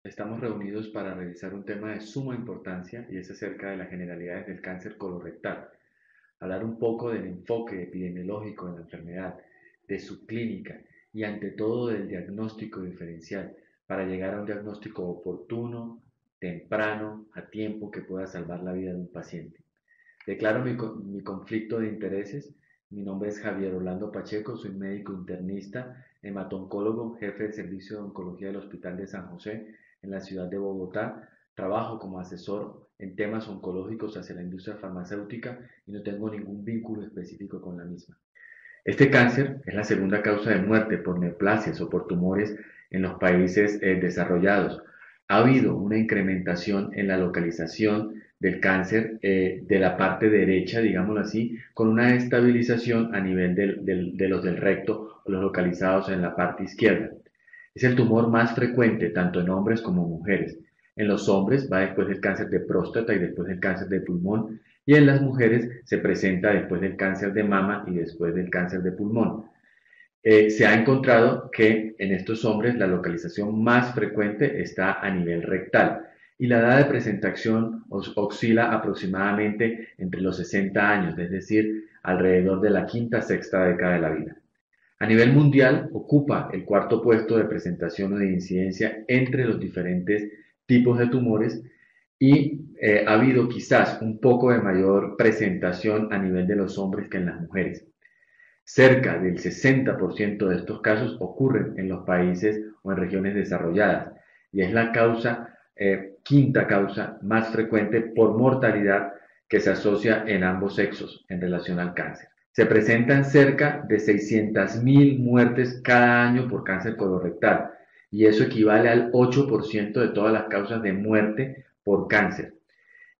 Estamos reunidos para revisar un tema de suma importancia y es acerca de las generalidades del cáncer colorectal. Hablar un poco del enfoque epidemiológico de la enfermedad, de su clínica y ante todo del diagnóstico diferencial para llegar a un diagnóstico oportuno, temprano, a tiempo que pueda salvar la vida de un paciente. Declaro mi conflicto de intereses. Mi nombre es Javier Orlando Pacheco, soy médico internista, hematoncólogo, jefe del servicio de oncología del Hospital de San José en la ciudad de Bogotá. Trabajo como asesor en temas oncológicos hacia la industria farmacéutica y no tengo ningún vínculo específico con la misma. Este cáncer es la segunda causa de muerte por neoplasias o por tumores en los países desarrollados. Ha habido una incrementación en la localización del cáncer de la parte derecha, digámoslo así, con una estabilización a nivel de los del recto o los localizados en la parte izquierda. Es el tumor más frecuente tanto en hombres como mujeres. En los hombres va después del cáncer de próstata y después del cáncer de pulmón, y en las mujeres se presenta después del cáncer de mama y después del cáncer de pulmón. Se ha encontrado que en estos hombres la localización más frecuente está a nivel rectal y la edad de presentación oscila aproximadamente entre los 60 años, es decir, alrededor de la quinta, sexta década de la vida. A nivel mundial ocupa el cuarto puesto de presentación o de incidencia entre los diferentes tipos de tumores y ha habido quizás un poco de mayor presentación a nivel de los hombres que en las mujeres. Cerca del 60% de estos casos ocurren en los países o en regiones desarrolladas y es la quinta causa más frecuente por mortalidad que se asocia en ambos sexos en relación al cáncer. Se presentan cerca de 600.000 muertes cada año por cáncer colorectal y eso equivale al 8% de todas las causas de muerte por cáncer.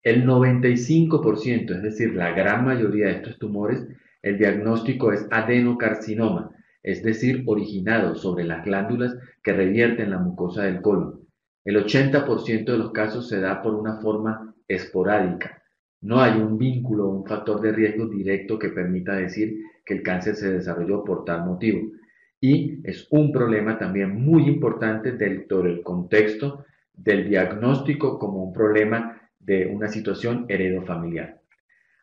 El 95%, es decir, la gran mayoría de estos tumores, el diagnóstico es adenocarcinoma, es decir, originado sobre las glándulas que revierten la mucosa del colon. El 80% de los casos se da por una forma esporádica. No hay un vínculo o un factor de riesgo directo que permita decir que el cáncer se desarrolló por tal motivo. Y es un problema también muy importante dentro del contexto del diagnóstico como un problema de una situación heredofamiliar.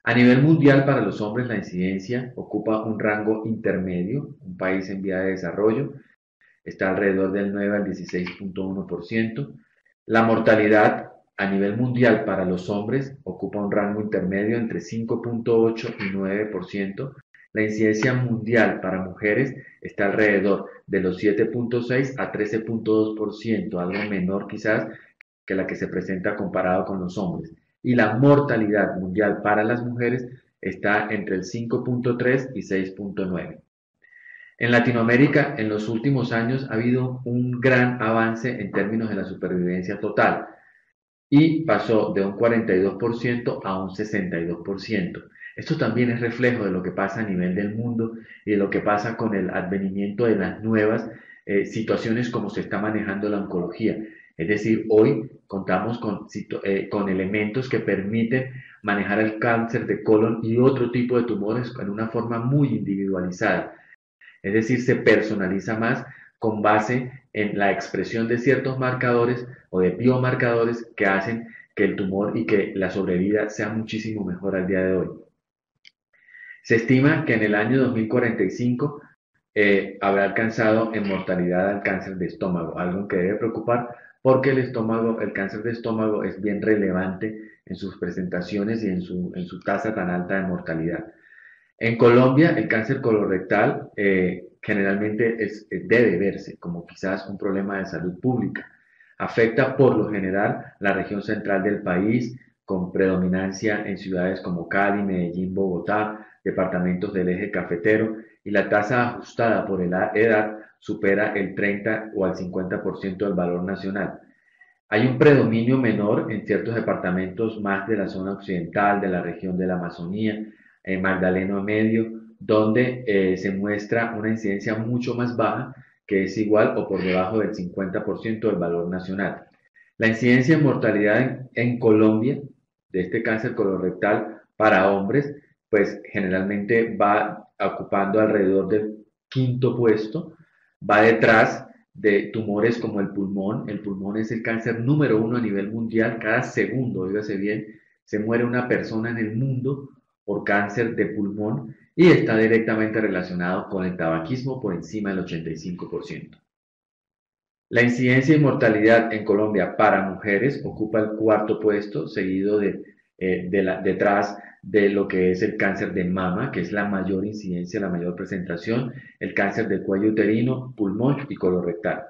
A nivel mundial, para los hombres, la incidencia ocupa un rango intermedio, un país en vía de desarrollo, está alrededor del 9 al 16.1%. La mortalidad a nivel mundial para los hombres ocupa un rango intermedio entre 5.8 y 9%. La incidencia mundial para mujeres está alrededor de los 7.6 a 13.2%, algo menor quizás que la que se presenta comparado con los hombres. Y la mortalidad mundial para las mujeres está entre el 5.3 y 6.9. En Latinoamérica, en los últimos años, ha habido un gran avance en términos de la supervivencia total y pasó de un 42% a un 62%. Esto también es reflejo de lo que pasa a nivel del mundo y de lo que pasa con el advenimiento de las nuevas situaciones como se está manejando la oncología. Es decir, hoy contamos con elementos que permiten manejar el cáncer de colon y otro tipo de tumores en una forma muy individualizada. Es decir, se personaliza más con base en la expresión de ciertos marcadores o de biomarcadores que hacen que el tumor y que la sobrevida sea muchísimo mejor al día de hoy. Se estima que en el año 2045 habrá alcanzado en mortalidad al cáncer de estómago, algo que debe preocupar porque el cáncer de estómago es bien relevante en sus presentaciones y en su tasa tan alta de mortalidad. En Colombia, el cáncer colorectal generalmente debe verse como quizás un problema de salud pública. Afecta por lo general la región central del país, con predominancia en ciudades como Cali, Medellín, Bogotá, departamentos del eje cafetero, y la tasa ajustada por la edad supera el 30 o al 50% del valor nacional. Hay un predominio menor en ciertos departamentos más de la zona occidental, de la región de la Amazonía, Magdalena Medio, donde se muestra una incidencia mucho más baja, que es igual o por debajo del 50% del valor nacional. La incidencia en mortalidad en Colombia de este cáncer colorectal para hombres, pues generalmente va ocupando alrededor del quinto puesto, va detrás de tumores como el pulmón. El pulmón es el cáncer número uno a nivel mundial. Cada segundo, oígase bien, se muere una persona en el mundo por cáncer de pulmón y está directamente relacionado con el tabaquismo por encima del 85%. La incidencia y mortalidad en Colombia para mujeres ocupa el cuarto puesto, seguido detrás de lo que es el cáncer de mama, que es la mayor incidencia, la mayor presentación, el cáncer de cuello uterino, pulmón y colorectal.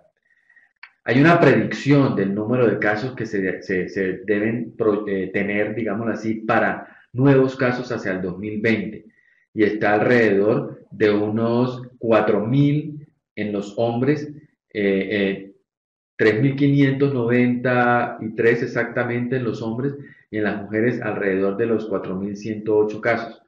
Hay una predicción del número de casos que se deben tener, digámoslo así, para nuevos casos hacia el 2020 y está alrededor de unos 4.000 en los hombres, 3.593 exactamente en los hombres y en las mujeres alrededor de los 4.108 casos.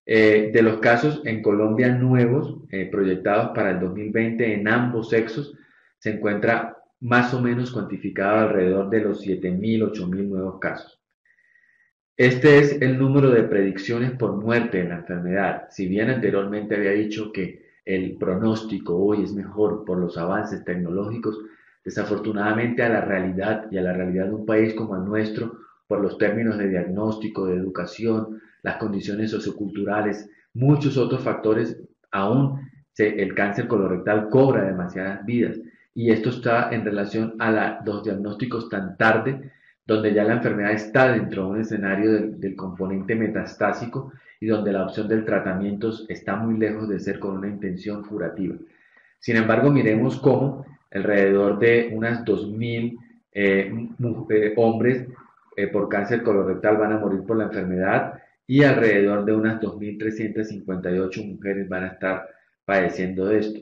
De los casos en Colombia nuevos proyectados para el 2020 en ambos sexos, se encuentra más o menos cuantificado alrededor de los 7.000, 8.000 nuevos casos. Este es el número de predicciones por muerte en la enfermedad. Si bien anteriormente había dicho que el pronóstico hoy es mejor por los avances tecnológicos, desafortunadamente a la realidad y a la realidad de un país como el nuestro, por los términos de diagnóstico, de educación, las condiciones socioculturales, muchos otros factores, aún el cáncer colorectal cobra demasiadas vidas. Y esto está en relación a los diagnósticos tan tarde, donde ya la enfermedad está dentro de un escenario del componente metastásico y donde la opción del tratamiento está muy lejos de ser con una intención curativa. Sin embargo, miremos cómo alrededor de unas 2.000 hombres por cáncer colorectal van a morir por la enfermedad y alrededor de unas 2.358 mujeres van a estar padeciendo de esto.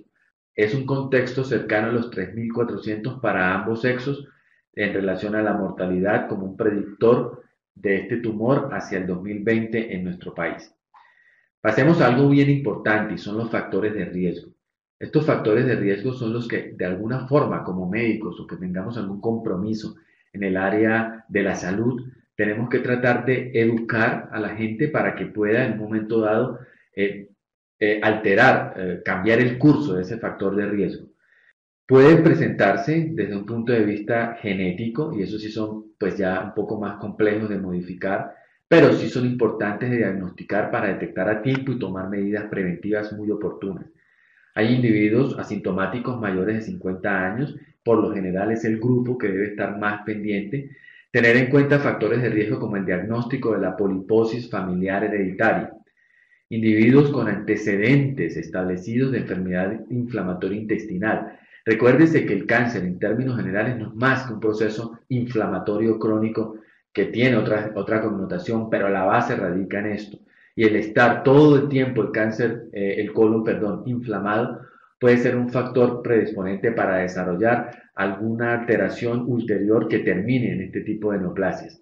Es un contexto cercano a los 3.400 para ambos sexos en relación a la mortalidad como un predictor de este tumor hacia el 2020 en nuestro país. Pasemos a algo bien importante y son los factores de riesgo. Estos factores de riesgo son los que de alguna forma como médicos o que tengamos algún compromiso en el área de la salud, tenemos que tratar de educar a la gente para que pueda en un momento dado cambiar el curso de ese factor de riesgo. Pueden presentarse desde un punto de vista genético, y eso sí son pues ya un poco más complejos de modificar, pero sí son importantes de diagnosticar para detectar a tiempo y tomar medidas preventivas muy oportunas. Hay individuos asintomáticos mayores de 50 años, por lo general es el grupo que debe estar más pendiente, tener en cuenta factores de riesgo como el diagnóstico de la poliposis familiar hereditaria, individuos con antecedentes establecidos de enfermedad inflamatoria intestinal. Recuérdese que el cáncer en términos generales no es más que un proceso inflamatorio crónico que tiene otra connotación, pero la base radica en esto. Y el estar todo el tiempo el colon, inflamado, puede ser un factor predisponente para desarrollar alguna alteración ulterior que termine en este tipo de neoplasias.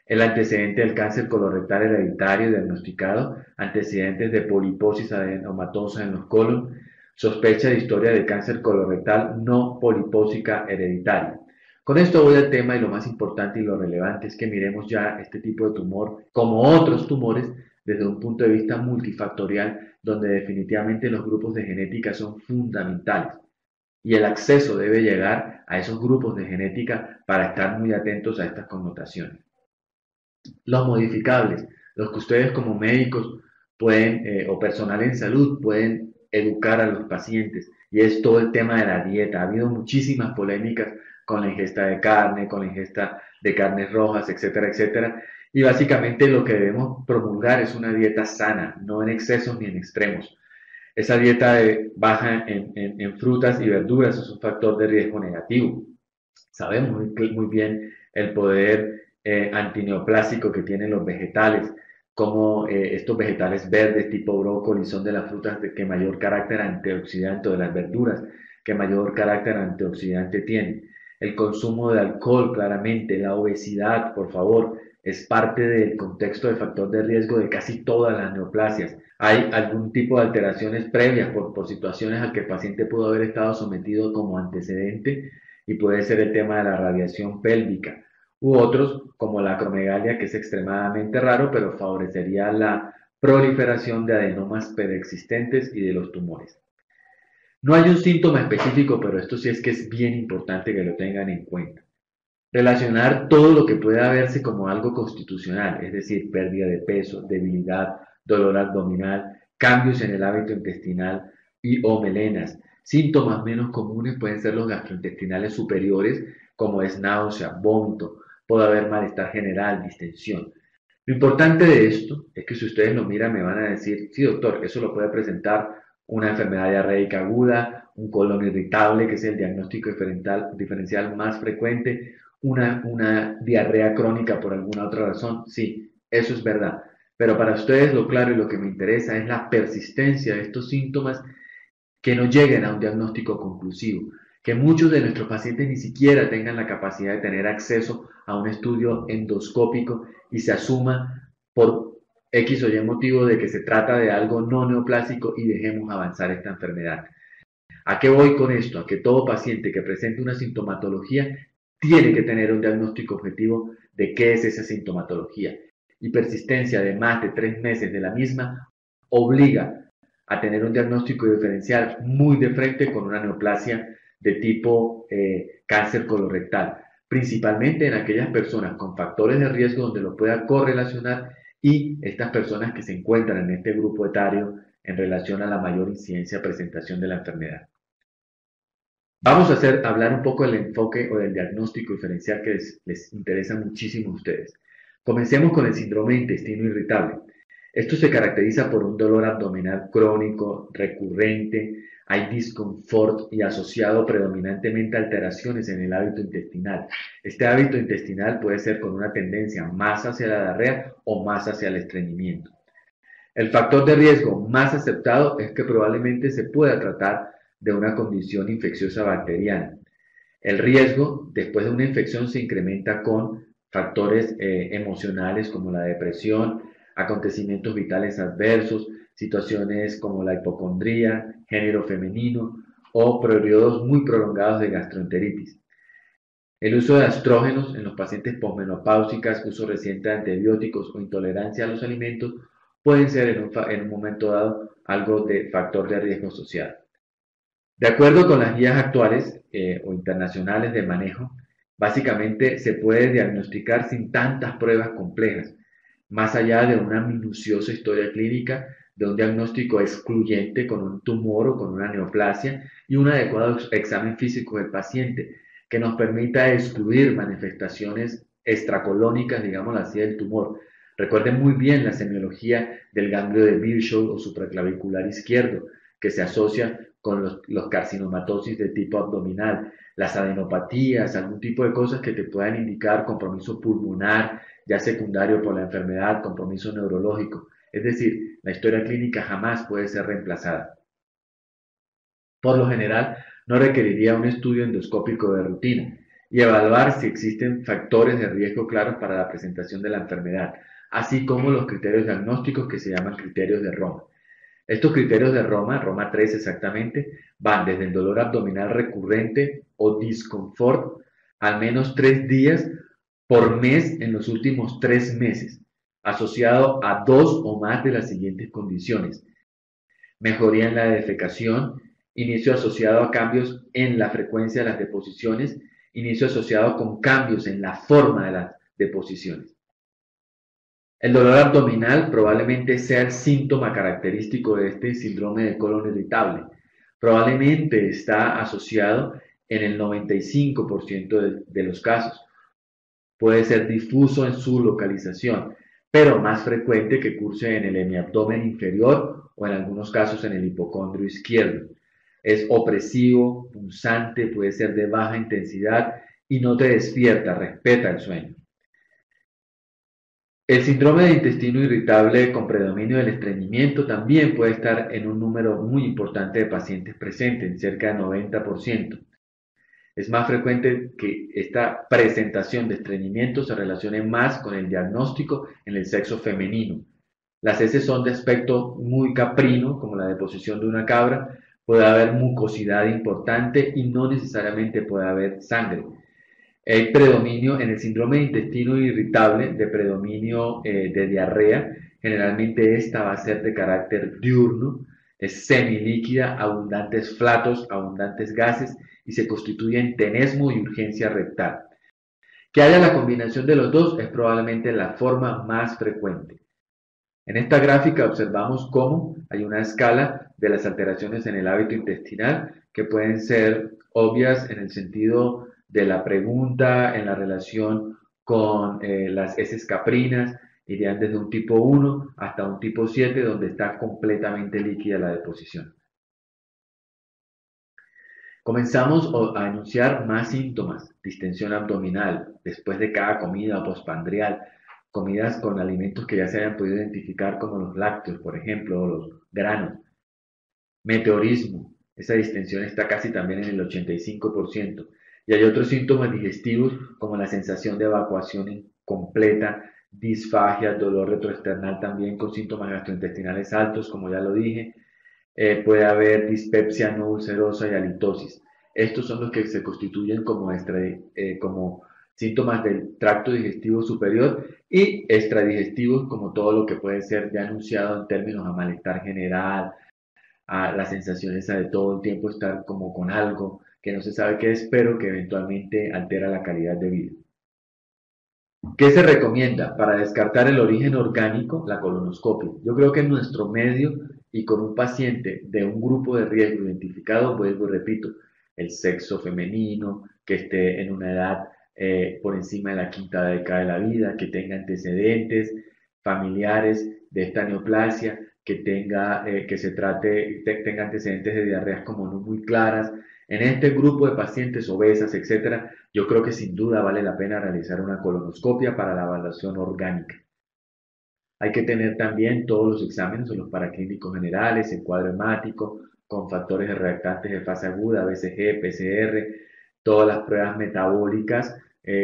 El antecedente del cáncer colorectal hereditario diagnosticado, antecedentes de poliposis adenomatosa en los colon, sospecha de historia de cáncer colorectal no polipósica hereditaria. Con esto voy al tema y lo más importante y lo relevante es que miremos ya este tipo de tumor como otros tumores desde un punto de vista multifactorial, donde definitivamente los grupos de genética son fundamentales y el acceso debe llegar a esos grupos de genética para estar muy atentos a estas connotaciones. Los modificables, los que ustedes como médicos pueden o personal en salud pueden educar a los pacientes y es todo el tema de la dieta. Ha habido muchísimas polémicas con la ingesta de carne, con la ingesta de carnes rojas, etcétera, etcétera. Y básicamente lo que debemos promulgar es una dieta sana, no en excesos ni en extremos. Esa dieta baja en frutas y verduras es un factor de riesgo negativo. Sabemos muy bien el poder antineoplásico que tienen los vegetales, como estos vegetales verdes tipo brócoli son de las frutas que mayor carácter antioxidante, o de las verduras que mayor carácter antioxidante tienen. El consumo de alcohol, claramente, la obesidad, por favor, es parte del contexto de factor de riesgo de casi todas las neoplasias. Hay algún tipo de alteraciones previas por situaciones a que el paciente pudo haber estado sometido como antecedente y puede ser el tema de la radiación pélvica u otros como la acromegalia, que es extremadamente raro, pero favorecería la proliferación de adenomas preexistentes y de los tumores. No hay un síntoma específico, pero esto sí es que es bien importante que lo tengan en cuenta. Relacionar todo lo que pueda verse como algo constitucional, es decir, pérdida de peso, debilidad, dolor abdominal, cambios en el hábito intestinal y o melenas. Síntomas menos comunes pueden ser los gastrointestinales superiores, como es náusea, vómito, puede haber malestar general, distensión. Lo importante de esto es que si ustedes lo miran me van a decir, sí doctor, eso lo puede presentar una enfermedad diarreica aguda, un colon irritable, que es el diagnóstico diferencial más frecuente, una diarrea crónica por alguna otra razón. Sí, eso es verdad. Pero para ustedes lo claro y lo que me interesa es la persistencia de estos síntomas que no lleguen a un diagnóstico conclusivo, que muchos de nuestros pacientes ni siquiera tengan la capacidad de tener acceso a un estudio endoscópico y se asuma por X o Y motivo de que se trata de algo no neoplásico y dejemos avanzar esta enfermedad. ¿A qué voy con esto? A que todo paciente que presente una sintomatología tiene que tener un diagnóstico objetivo de qué es esa sintomatología. Y persistencia de más de 3 meses de la misma obliga a tener un diagnóstico diferencial muy de frente con una neoplasia de tipo cáncer colorectal, principalmente en aquellas personas con factores de riesgo donde lo pueda correlacionar y estas personas que se encuentran en este grupo etario en relación a la mayor incidencia de presentación de la enfermedad. Vamos a hablar un poco del enfoque o del diagnóstico diferencial que les interesa muchísimo a ustedes. Comencemos con el síndrome de intestino irritable. Esto se caracteriza por un dolor abdominal crónico, recurrente, hay disconfort y asociado predominantemente a alteraciones en el hábito intestinal. Este hábito intestinal puede ser con una tendencia más hacia la diarrea o más hacia el estreñimiento. El factor de riesgo más aceptado es que probablemente se pueda tratar de una condición infecciosa bacteriana. El riesgo después de una infección se incrementa con factores emocionales como la depresión, acontecimientos vitales adversos, situaciones como la hipocondría, género femenino o periodos muy prolongados de gastroenteritis. El uso de estrógenos en los pacientes posmenopáusicas, uso reciente de antibióticos o intolerancia a los alimentos pueden ser en un momento dado algo de factor de riesgo social. De acuerdo con las guías actuales o internacionales de manejo, básicamente se puede diagnosticar sin tantas pruebas complejas, más allá de una minuciosa historia clínica, de un diagnóstico excluyente con un tumor o con una neoplasia y un adecuado examen físico del paciente que nos permita excluir manifestaciones extracolónicas, digamos así, del tumor. Recuerden muy bien la semiología del ganglio de Virchow o supraclavicular izquierdo, que se asocia con los carcinomatosis de tipo abdominal, las adenopatías, algún tipo de cosas que te puedan indicar compromiso pulmonar, ya secundario por la enfermedad, compromiso neurológico. Es decir, la historia clínica jamás puede ser reemplazada. Por lo general, no requeriría un estudio endoscópico de rutina y evaluar si existen factores de riesgo claros para la presentación de la enfermedad, así como los criterios diagnósticos que se llaman criterios de Roma. Estos criterios de Roma 3 exactamente, van desde el dolor abdominal recurrente o disconfort al menos 3 días por mes en los últimos 3 meses, asociado a 2 o más de las siguientes condiciones: mejoría en la defecación, inicio asociado a cambios en la frecuencia de las deposiciones, inicio asociado con cambios en la forma de las deposiciones. El dolor abdominal probablemente sea el síntoma característico de este síndrome de colon irritable. Probablemente está asociado en el 95% de los casos. Puede ser difuso en su localización, pero más frecuente que curse en el hemiabdomen inferior o en algunos casos en el hipocondrio izquierdo. Es opresivo, punzante, puede ser de baja intensidad y no te despierta, respeta el sueño. El síndrome de intestino irritable con predominio del estreñimiento también puede estar en un número muy importante de pacientes presentes, cerca del 90%. Es más frecuente que esta presentación de estreñimiento se relacione más con el diagnóstico en el sexo femenino. Las heces son de aspecto muy caprino, como la deposición de una cabra, puede haber mucosidad importante y no necesariamente puede haber sangre. Hay predominio en el síndrome de intestino irritable, de predominio de diarrea. Generalmente esta va a ser de carácter diurno, es semilíquida, abundantes flatos, abundantes gases y se constituye en tenesmo y urgencia rectal. Que haya la combinación de los dos es probablemente la forma más frecuente. En esta gráfica observamos cómo hay una escala de las alteraciones en el hábito intestinal que pueden ser obvias en el sentido de la pregunta, en la relación con las heces caprinas, irían desde un tipo 1 hasta un tipo 7, donde está completamente líquida la deposición. Comenzamos a enunciar más síntomas: distensión abdominal después de cada comida o postprandial, comidas con alimentos que ya se hayan podido identificar como los lácteos, por ejemplo, o los granos. Meteorismo, esa distensión está casi también en el 85%. Y hay otros síntomas digestivos como la sensación de evacuación incompleta, disfagia, dolor retroesternal también con síntomas gastrointestinales altos, como ya lo dije. Puede haber dispepsia no ulcerosa y halitosis. Estos son los que se constituyen como síntomas del tracto digestivo superior, y extradigestivos como todo lo que puede ser ya anunciado en términos a malestar general, a la sensación esa de todo el tiempo estar como con algo que no se sabe qué es, pero que eventualmente altera la calidad de vida. ¿Qué se recomienda para descartar el origen orgánico? La colonoscopia. Yo creo que en nuestro medio y con un paciente de un grupo de riesgo identificado, vuelvo y repito, el sexo femenino, que esté en una edad por encima de la quinta década de la vida, que tenga antecedentes familiares de esta neoplasia, que tenga antecedentes de diarreas como no muy claras. En este grupo de pacientes obesas, etcétera, yo creo que sin duda vale la pena realizar una colonoscopia para la evaluación orgánica. Hay que tener también todos los exámenes o los paraclínicos generales, el cuadro hemático, con factores de reactantes de fase aguda, BCG, PCR, todas las pruebas metabólicas,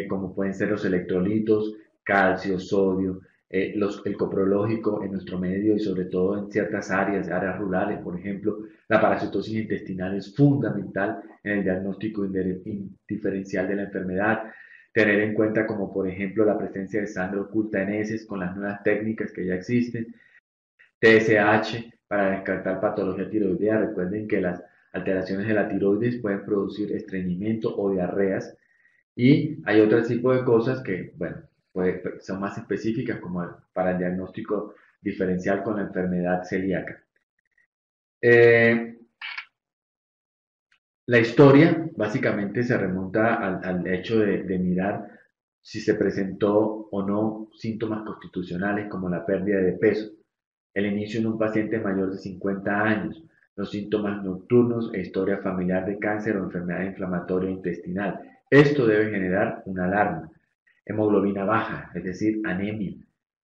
como pueden ser los electrolitos, calcio, sodio, el coprológico en nuestro medio y sobre todo en ciertas áreas rurales, por ejemplo, la parasitosis intestinal es fundamental en el diagnóstico diferencial de la enfermedad. Tener en cuenta como por ejemplo la presencia de sangre oculta en heces con las nuevas técnicas que ya existen. TSH para descartar patología tiroidea. Recuerden que las alteraciones de la tiroides pueden producir estreñimiento o diarreas, y hay otro tipo de cosas que, bueno, son más específicas como para el diagnóstico diferencial con la enfermedad celíaca. La historia básicamente se remonta al hecho de mirar si se presentó o no síntomas constitucionales como la pérdida de peso, el inicio en un paciente mayor de 50 años, los síntomas nocturnos e historia familiar de cáncer o enfermedad inflamatoria intestinal. Esto debe generar una alarma. Hemoglobina baja, es decir, anemia,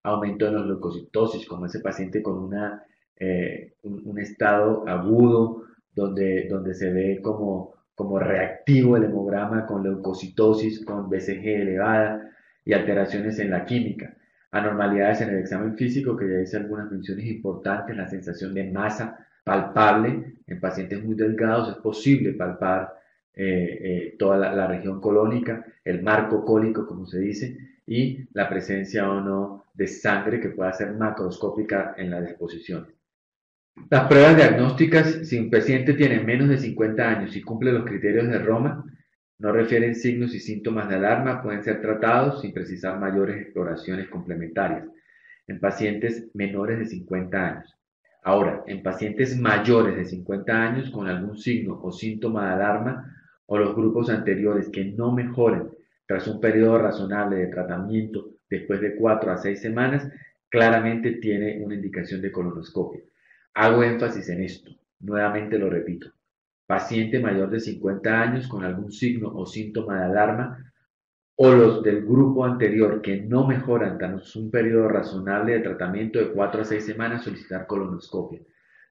aumento de la leucocitosis, como ese paciente con un estado agudo donde se ve como reactivo el hemograma con leucocitosis, con BCG elevada y alteraciones en la química. Anormalidades en el examen físico, que ya hice algunas menciones importantes, la sensación de masa palpable en pacientes muy delgados, es posible palpar toda la región colónica, el marco cólico, como se dice, y la presencia o no de sangre que pueda ser macroscópica en las exposiciones. Las pruebas diagnósticas, si un paciente tiene menos de 50 años y cumple los criterios de Roma, no refieren signos y síntomas de alarma, pueden ser tratados sin precisar mayores exploraciones complementarias en pacientes menores de 50 años. Ahora, en pacientes mayores de 50 años con algún signo o síntoma de alarma, o los grupos anteriores que no mejoren tras un periodo razonable de tratamiento después de 4 a 6 semanas, claramente tiene una indicación de colonoscopia. Hago énfasis en esto, nuevamente lo repito: paciente mayor de 50 años con algún signo o síntoma de alarma, o los del grupo anterior que no mejoran tras un periodo razonable de tratamiento de 4 a 6 semanas, solicitar colonoscopia.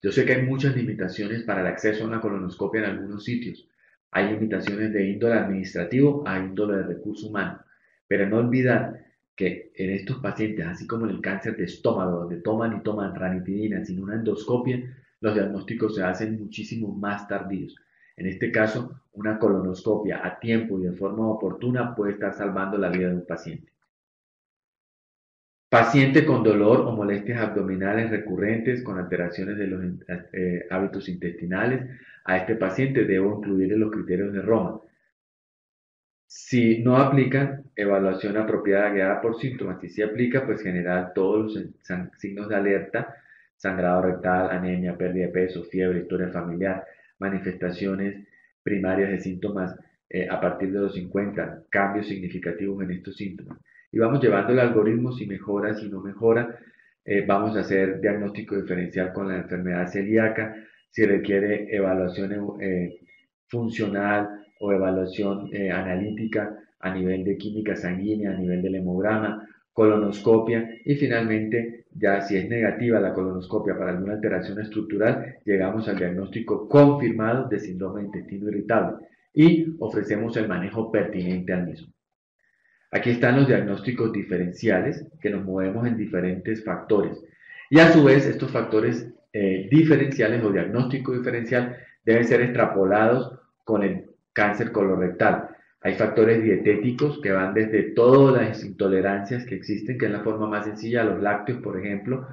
Yo sé que hay muchas limitaciones para el acceso a una colonoscopia en algunos sitios. Hay limitaciones de índole administrativo a índole de recurso humano. Pero no olvidar que en estos pacientes, así como en el cáncer de estómago, donde toman y toman ranitidina sin una endoscopia, los diagnósticos se hacen muchísimo más tardíos. En este caso, una colonoscopia a tiempo y de forma oportuna puede estar salvando la vida de un paciente. Paciente con dolor o molestias abdominales recurrentes con alteraciones de los hábitos intestinales. A este paciente debo incluir en los criterios de Roma. Si no aplican, evaluación apropiada guiada por síntomas. Si sí aplica, pues generar todos los signos de alerta: sangrado rectal, anemia, pérdida de peso, fiebre, historia familiar, manifestaciones primarias de síntomas a partir de los 50, cambios significativos en estos síntomas. Y vamos llevando el algoritmo. Si mejora, si no mejora, vamos a hacer diagnóstico diferencial con la enfermedad celíaca. Si requiere evaluación funcional o evaluación analítica a nivel de química sanguínea, a nivel del hemograma, colonoscopia, y finalmente, ya si es negativa la colonoscopia para alguna alteración estructural, llegamos al diagnóstico confirmado de síndrome de intestino irritable y ofrecemos el manejo pertinente al mismo. Aquí están los diagnósticos diferenciales, que nos movemos en diferentes factores. Y a su vez, estos factores diferenciales o diagnóstico diferencial deben ser extrapolados con el cáncer colorectal. Hay factores dietéticos que van desde todas las intolerancias que existen, que es la forma más sencilla, los lácteos, por ejemplo,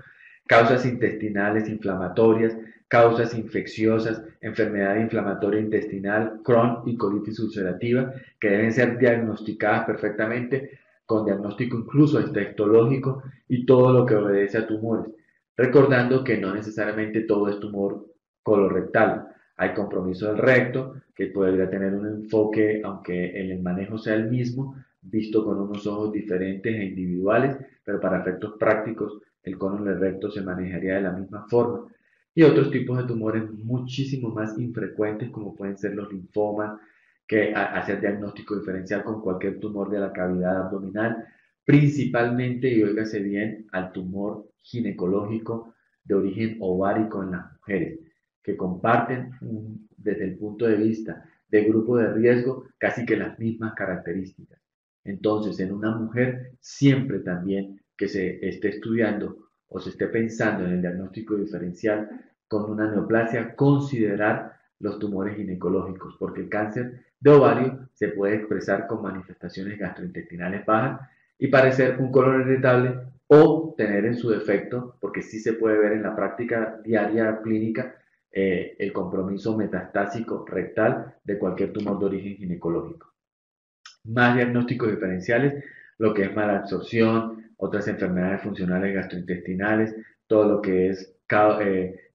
causas intestinales inflamatorias, causas infecciosas, enfermedad inflamatoria intestinal, Crohn y colitis ulcerativa, que deben ser diagnosticadas perfectamente con diagnóstico incluso histológico, y todo lo que obedece a tumores. Recordando que no necesariamente todo es tumor colorectal. Hay compromiso del recto, que podría tener un enfoque, aunque el manejo sea el mismo, visto con unos ojos diferentes e individuales, pero para efectos prácticos el colon del recto se manejaría de la misma forma. Y otros tipos de tumores muchísimo más infrecuentes, como pueden ser los linfomas, que hacer diagnóstico diferencial con cualquier tumor de la cavidad abdominal, principalmente, y óigase bien, al tumor ginecológico de origen ovárico en las mujeres, que comparten desde el punto de vista de grupo de riesgo casi que las mismas características. Entonces, en una mujer, siempre también que se esté estudiando o se esté pensando en el diagnóstico diferencial con una neoplasia, considerar los tumores ginecológicos, porque el cáncer de ovario se puede expresar con manifestaciones gastrointestinales bajas y parecer un colon irritable, o tener en su defecto, porque sí se puede ver en la práctica diaria clínica, el compromiso metastásico rectal de cualquier tumor de origen ginecológico. Más diagnósticos diferenciales: lo que es malabsorción, otras enfermedades funcionales gastrointestinales, todo lo que es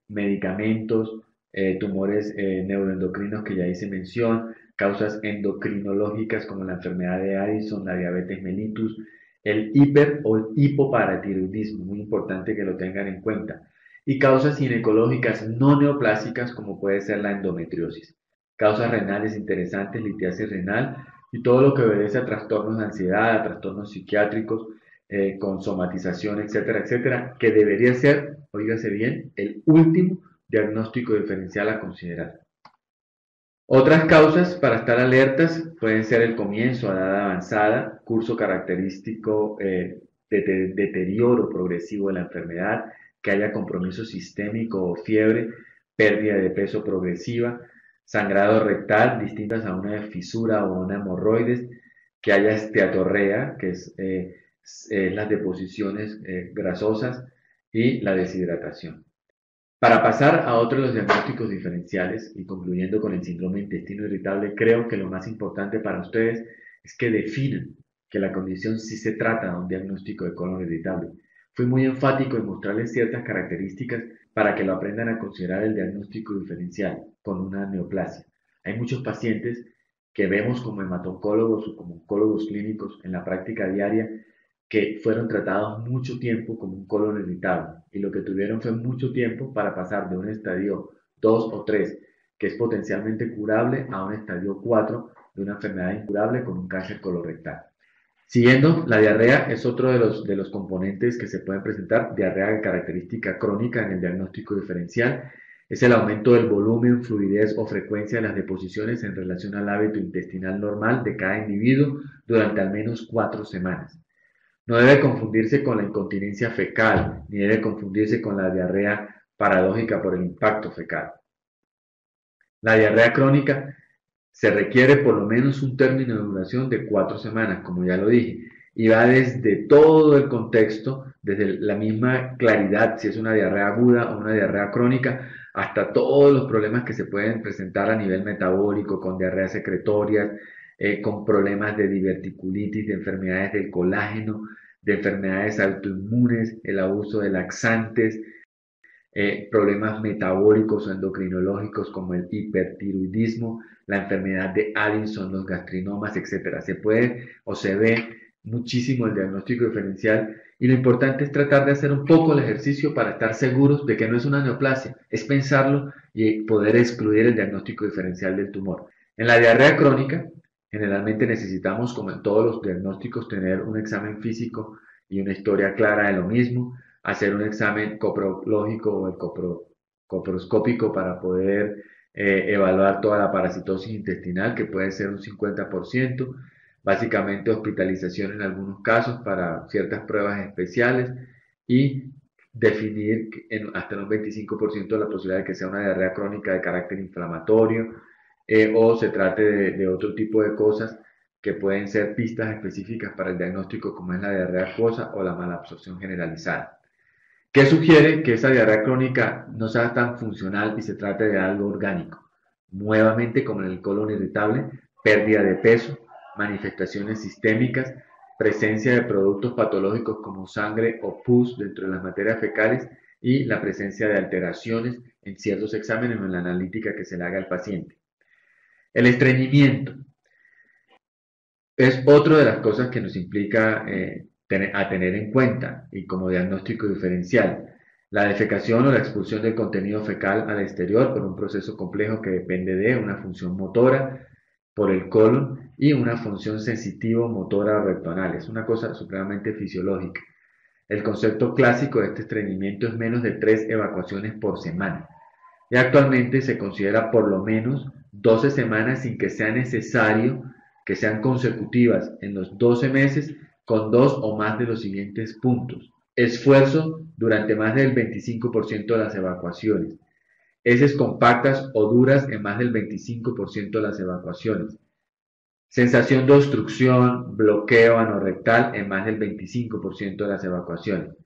medicamentos, tumores neuroendocrinos que ya hice mención, causas endocrinológicas como la enfermedad de Addison, la diabetes mellitus, el hiper o el hipoparatiroidismo, muy importante que lo tengan en cuenta, y causas ginecológicas no neoplásicas como puede ser la endometriosis. Causas renales interesantes: litiasis renal, y todo lo que obedece a trastornos de ansiedad, a trastornos psiquiátricos, con somatización, etcétera, etcétera, que debería ser, oígase bien, el último diagnóstico diferencial a considerar. Otras causas para estar alertas pueden ser el comienzo a edad avanzada, curso característico de deterioro progresivo de la enfermedad, que haya compromiso sistémico o fiebre, pérdida de peso progresiva, sangrado rectal distintas a una fisura o una hemorroides, que haya esteatorrea, que es las deposiciones grasosas, y la deshidratación. Para pasar a otro de los diagnósticos diferenciales y concluyendo con el síndrome de intestino irritable, creo que lo más importante para ustedes es que definan que la condición sí se trata de un diagnóstico de colon irritable. Fui muy enfático en mostrarles ciertas características para que lo aprendan a considerar el diagnóstico diferencial con una neoplasia. Hay muchos pacientes que vemos como hematoncólogos o como oncólogos clínicos en la práctica diaria, que fueron tratados mucho tiempo como un colon irritable, y lo que tuvieron fue mucho tiempo para pasar de un estadio 2 o 3, que es potencialmente curable, a un estadio 4 de una enfermedad incurable con un cáncer colorectal. Siguiendo, la diarrea es otro de los componentes que se pueden presentar. Diarrea de característica crónica en el diagnóstico diferencial es el aumento del volumen, fluidez o frecuencia de las deposiciones en relación al hábito intestinal normal de cada individuo durante al menos 4 semanas. No debe confundirse con la incontinencia fecal, ni debe confundirse con la diarrea paradójica por el impacto fecal. La diarrea crónica se requiere por lo menos un término de duración de 4 semanas, como ya lo dije, y va desde todo el contexto, desde la misma claridad, si es una diarrea aguda o una diarrea crónica, hasta todos los problemas que se pueden presentar a nivel metabólico, con diarreas secretorias, con problemas de diverticulitis, de enfermedades del colágeno, de enfermedades autoinmunes, el abuso de laxantes, problemas metabólicos o endocrinológicos como el hipertiroidismo, la enfermedad de Addison, los gastrinomas, etcétera. Se puede o se ve muchísimo el diagnóstico diferencial y lo importante es tratar de hacer un poco el ejercicio para estar seguros de que no es una neoplasia, es pensarlo y poder excluir el diagnóstico diferencial del tumor. En la diarrea crónica, generalmente necesitamos, como en todos los diagnósticos, tener un examen físico y una historia clara de lo mismo, hacer un examen coprológico o el coproscópico para poder evaluar toda la parasitosis intestinal, que puede ser un 50%, básicamente hospitalización en algunos casos para ciertas pruebas especiales y definir hasta un 25% la posibilidad de que sea una diarrea crónica de carácter inflamatorio o se trate de otro tipo de cosas que pueden ser pistas específicas para el diagnóstico como es la diarrea acuosa o la malabsorción generalizada. ¿Qué sugiere que esa diarrea crónica no sea tan funcional y se trate de algo orgánico? Nuevamente, como en el colon irritable, pérdida de peso, manifestaciones sistémicas, presencia de productos patológicos como sangre o pus dentro de las materias fecales y la presencia de alteraciones en ciertos exámenes o en la analítica que se le haga al paciente. El estreñimiento es otra de las cosas que nos implica a tener en cuenta y como diagnóstico diferencial. La defecación o la expulsión del contenido fecal al exterior por un proceso complejo que depende de una función motora por el colon y una función sensitivo-motora rectonal. Es una cosa supremamente fisiológica. El concepto clásico de este estreñimiento es menos de 3 evacuaciones por semana. Y actualmente se considera por lo menos 12 semanas sin que sea necesario que sean consecutivas en los 12 meses con dos o más de los siguientes puntos. Esfuerzo durante más del 25% de las evacuaciones. Heces compactas o duras en más del 25% de las evacuaciones. Sensación de obstrucción, bloqueo anorrectal en más del 25% de las evacuaciones.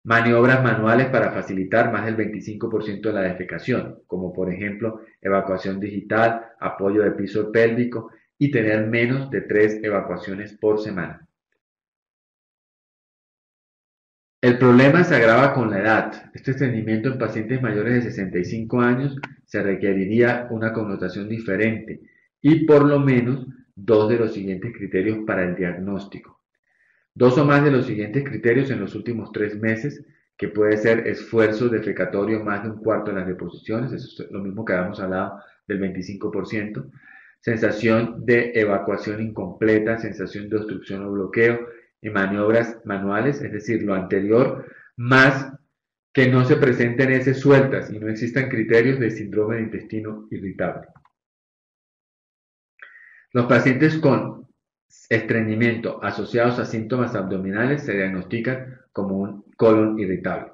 Maniobras manuales para facilitar más del 25% de la defecación, como por ejemplo evacuación digital, apoyo de piso pélvico y tener menos de 3 evacuaciones por semana. El problema se agrava con la edad. Este estreñimiento en pacientes mayores de 65 años se requeriría una connotación diferente y por lo menos dos de los siguientes criterios para el diagnóstico. Dos o más de los siguientes criterios en los últimos 3 meses, que puede ser esfuerzo defecatorio más de un cuarto de las deposiciones, eso es lo mismo que habíamos hablado del 25%, sensación de evacuación incompleta, sensación de obstrucción o bloqueo y maniobras manuales, es decir, lo anterior, más que no se presenten heces sueltas y no existan criterios de síndrome de intestino irritable. Los pacientes con estreñimiento asociados a síntomas abdominales se diagnostican como un colon irritable.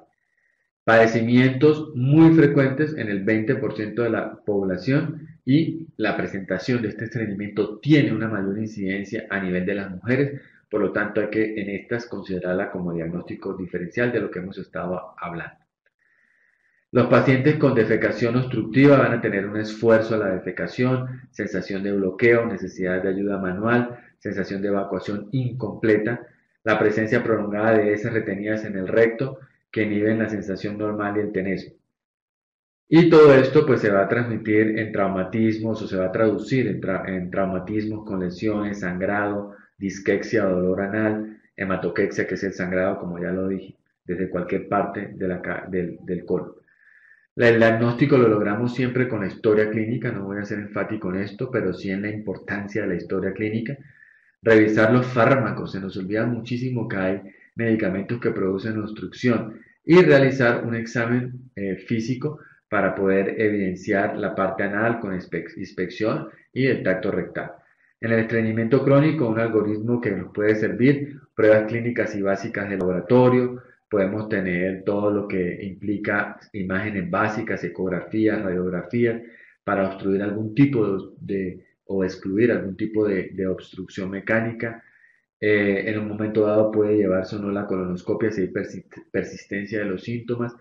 Padecimientos muy frecuentes en el 20% de la población y la presentación de este estreñimiento tiene una mayor incidencia a nivel de las mujeres, por lo tanto hay que en estas considerarla como diagnóstico diferencial de lo que hemos estado hablando. Los pacientes con defecación obstructiva van a tener un esfuerzo a la defecación, sensación de bloqueo, necesidad de ayuda manual, sensación de evacuación incompleta, la presencia prolongada de heces retenidas en el recto que inhiben la sensación normal y el tenesmo. Y todo esto pues se va a transmitir en traumatismos o se va a traducir en traumatismos con lesiones, sangrado, disquexia o dolor anal, hematoquexia que es el sangrado como ya lo dije, desde cualquier parte del colon. El diagnóstico lo logramos siempre con la historia clínica, no voy a ser enfático en esto, pero sí en la importancia de la historia clínica. Revisar los fármacos, se nos olvida muchísimo que hay medicamentos que producen obstrucción y realizar un examen físico para poder evidenciar la parte anal con inspección y el tacto rectal. En el estreñimiento crónico, un algoritmo que nos puede servir, pruebas clínicas y básicas de laboratorio, podemos tener todo lo que implica imágenes básicas, ecografías, radiografías, para obstruir algún tipo o excluir algún tipo de obstrucción mecánica, En un momento dado puede llevarse o no la colonoscopia si hay persistencia de los síntomas.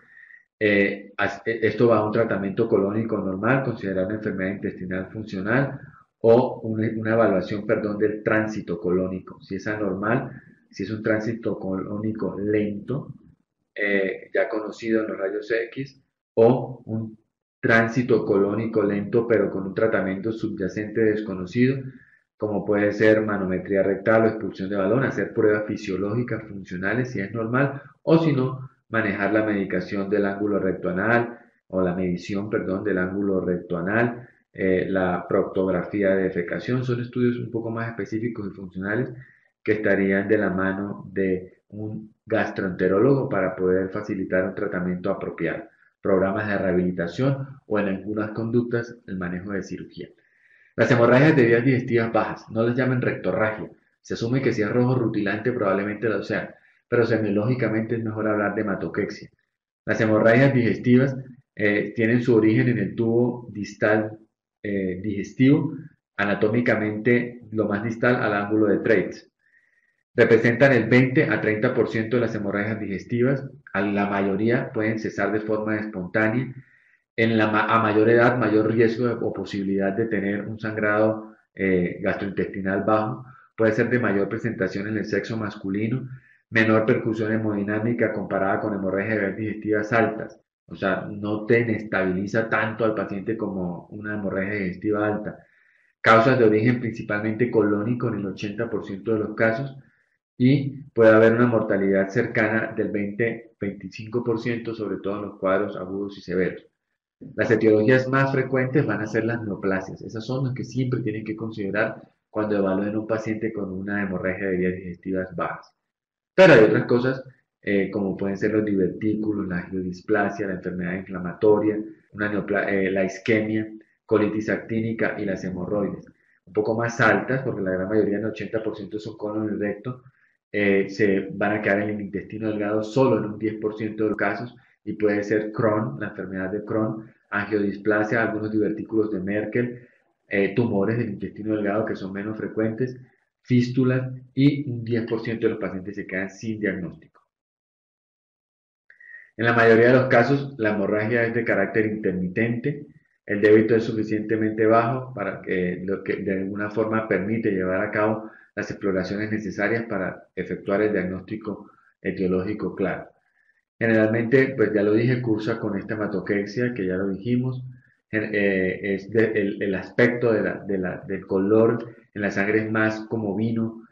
Esto va a un tratamiento colónico normal, considerar una enfermedad intestinal funcional o una evaluación, perdón, del tránsito colónico. Si es anormal, si es un tránsito colónico lento, ya conocido en los rayos X, o un tránsito colónico lento pero con un tratamiento subyacente desconocido, como puede ser manometría rectal o expulsión de balón, hacer pruebas fisiológicas funcionales si es normal, o si no, manejar la medicación del ángulo recto anal o la medición, perdón, del ángulo recto anal, la proctografía de defecación. Son estudios un poco más específicos y funcionales que estarían de la mano de un gastroenterólogo para poder facilitar un tratamiento apropiado, programas de rehabilitación o en algunas conductas el manejo de cirugía. Las hemorragias de vías digestivas bajas, no les llamen rectorragia. Se asume que si es rojo rutilante probablemente lo sea, pero semiológicamente es mejor hablar de hematoquexia. Las hemorragias digestivas tienen su origen en el tubo distal digestivo, anatómicamente lo más distal al ángulo de Treitz. Representan el 20 a 30% de las hemorragias digestivas. A la mayoría pueden cesar de forma espontánea. A mayor edad, mayor riesgo o posibilidad de tener un sangrado gastrointestinal bajo. Puede ser de mayor presentación en el sexo masculino, menor percusión hemodinámica comparada con hemorragias digestivas altas. O sea, no te inestabiliza tanto al paciente como una hemorragia digestiva alta. Causas de origen principalmente colónico en el 80% de los casos y puede haber una mortalidad cercana del 20-25%, sobre todo en los cuadros agudos y severos. Las etiologías más frecuentes van a ser las neoplasias. Esas son las que siempre tienen que considerar cuando evalúen a un paciente con una hemorragia de vías digestivas bajas. Pero hay otras cosas como pueden ser los divertículos, la angiodisplasia, la enfermedad inflamatoria, la isquemia, colitis actínica y las hemorroides. Un poco más altas, porque la gran mayoría, el 80% son colon y recto, se van a quedar en el intestino delgado solo en un 10% de los casos y puede ser Crohn, la enfermedad de Crohn, angiodisplasia, algunos divertículos de Merkel, tumores del intestino delgado que son menos frecuentes, fístulas y un 10% de los pacientes se quedan sin diagnóstico. En la mayoría de los casos, la hemorragia es de carácter intermitente, el débito es suficientemente bajo para que lo que de alguna forma permite llevar a cabo las exploraciones necesarias para efectuar el diagnóstico etiológico claro. Generalmente, pues ya lo dije, cursa con esta hematoquexia, que ya lo dijimos, el aspecto del color en la sangre es más como vino,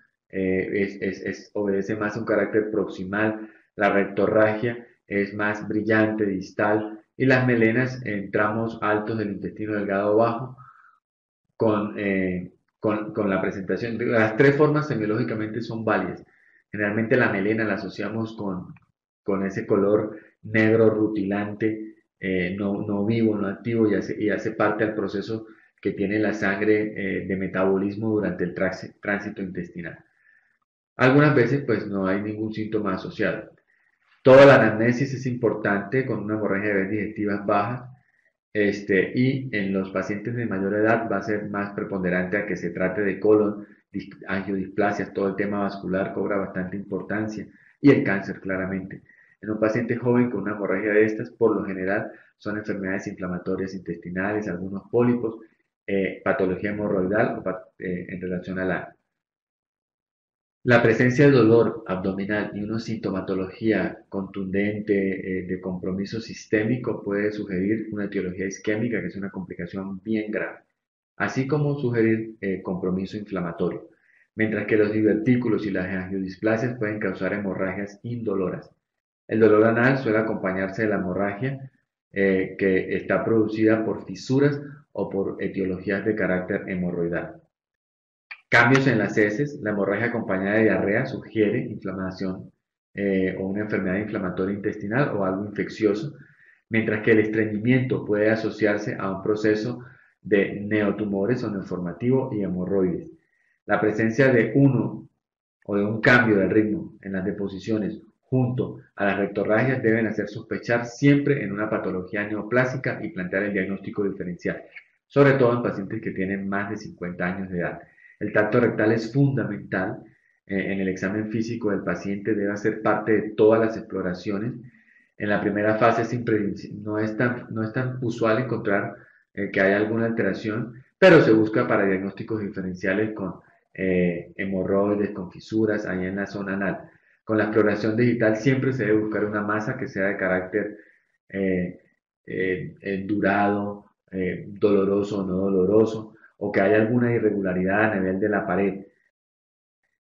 obedece más a un carácter proximal, la rectorragia es más brillante, distal, y las melenas en tramos altos del intestino delgado bajo, con, con la presentación. Las tres formas semiológicamente son válidas. Generalmente la melena la asociamos con ese color negro rutilante, no vivo, no activo, y hace parte del proceso que tiene la sangre de metabolismo durante el tránsito intestinal. Algunas veces pues no hay ningún síntoma asociado. Toda la anamnesis es importante con una hemorragia de vías digestivas bajas, y en los pacientes de mayor edad va a ser más preponderante a que se trate de colon, angiodisplasias, todo el tema vascular cobra bastante importancia y el cáncer claramente. En un paciente joven con una hemorragia de estas, por lo general son enfermedades inflamatorias intestinales, algunos pólipos, patología hemorroidal en relación a la presencia de dolor abdominal y una sintomatología contundente de compromiso sistémico puede sugerir una etiología isquémica, que es una complicación bien grave, así como sugerir compromiso inflamatorio, mientras que los divertículos y las angiodisplasias pueden causar hemorragias indoloras. El dolor anal suele acompañarse de la hemorragia que está producida por fisuras o por etiologías de carácter hemorroidal. Cambios en las heces, la hemorragia acompañada de diarrea sugiere inflamación o una enfermedad inflamatoria intestinal o algo infeccioso, mientras que el estreñimiento puede asociarse a un proceso de neotumores o neoformativo y hemorroides. La presencia de uno o de un cambio del ritmo en las deposiciones junto a las rectorragias deben hacer sospechar siempre en una patología neoplásica y plantear el diagnóstico diferencial, sobre todo en pacientes que tienen más de 50 años de edad. El tacto rectal es fundamental en el examen físico del paciente debe hacer parte de todas las exploraciones. En la primera fase no es tan usual encontrar que haya alguna alteración, pero se busca para diagnósticos diferenciales con hemorroides, con fisuras ahí en la zona anal. Con la exploración digital siempre se debe buscar una masa que sea de carácter eh, durado, doloroso o no doloroso, o que haya alguna irregularidad a nivel de la pared.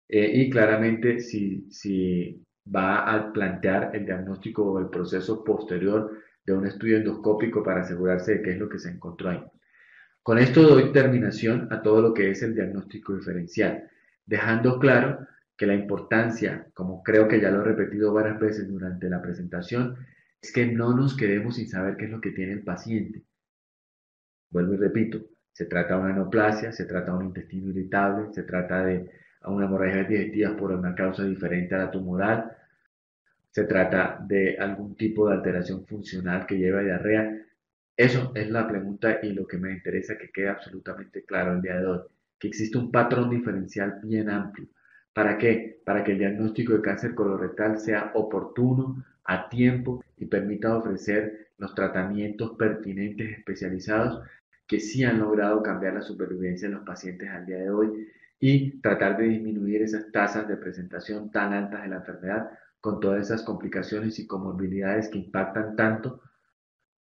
Y claramente si va a plantear el diagnóstico o el proceso posterior de un estudio endoscópico para asegurarse de qué es lo que se encontró ahí. Con esto doy terminación a todo lo que es el diagnóstico diferencial, dejando claro que la importancia, como creo que ya lo he repetido varias veces durante la presentación, es que no nos quedemos sin saber qué es lo que tiene el paciente. Vuelvo y repito, se trata de una neoplasia, se trata de un intestino irritable, se trata de una hemorragia digestiva por una causa diferente a la tumoral, se trata de algún tipo de alteración funcional que lleve a diarrea. Eso es la pregunta y lo que me interesa que quede absolutamente claro el día de hoy, que existe un patrón diferencial bien amplio. ¿Para qué? Para que el diagnóstico de cáncer colorectal sea oportuno, a tiempo y permita ofrecer los tratamientos pertinentes especializados que sí han logrado cambiar la supervivencia de los pacientes al día de hoy y tratar de disminuir esas tasas de presentación tan altas de la enfermedad con todas esas complicaciones y comorbilidades que impactan tanto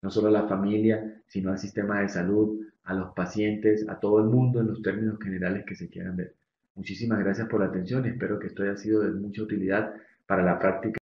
no solo a la familia, sino al sistema de salud, a los pacientes, a todo el mundo en los términos generales que se quieran ver. Muchísimas gracias por la atención y espero que esto haya sido de mucha utilidad para la práctica.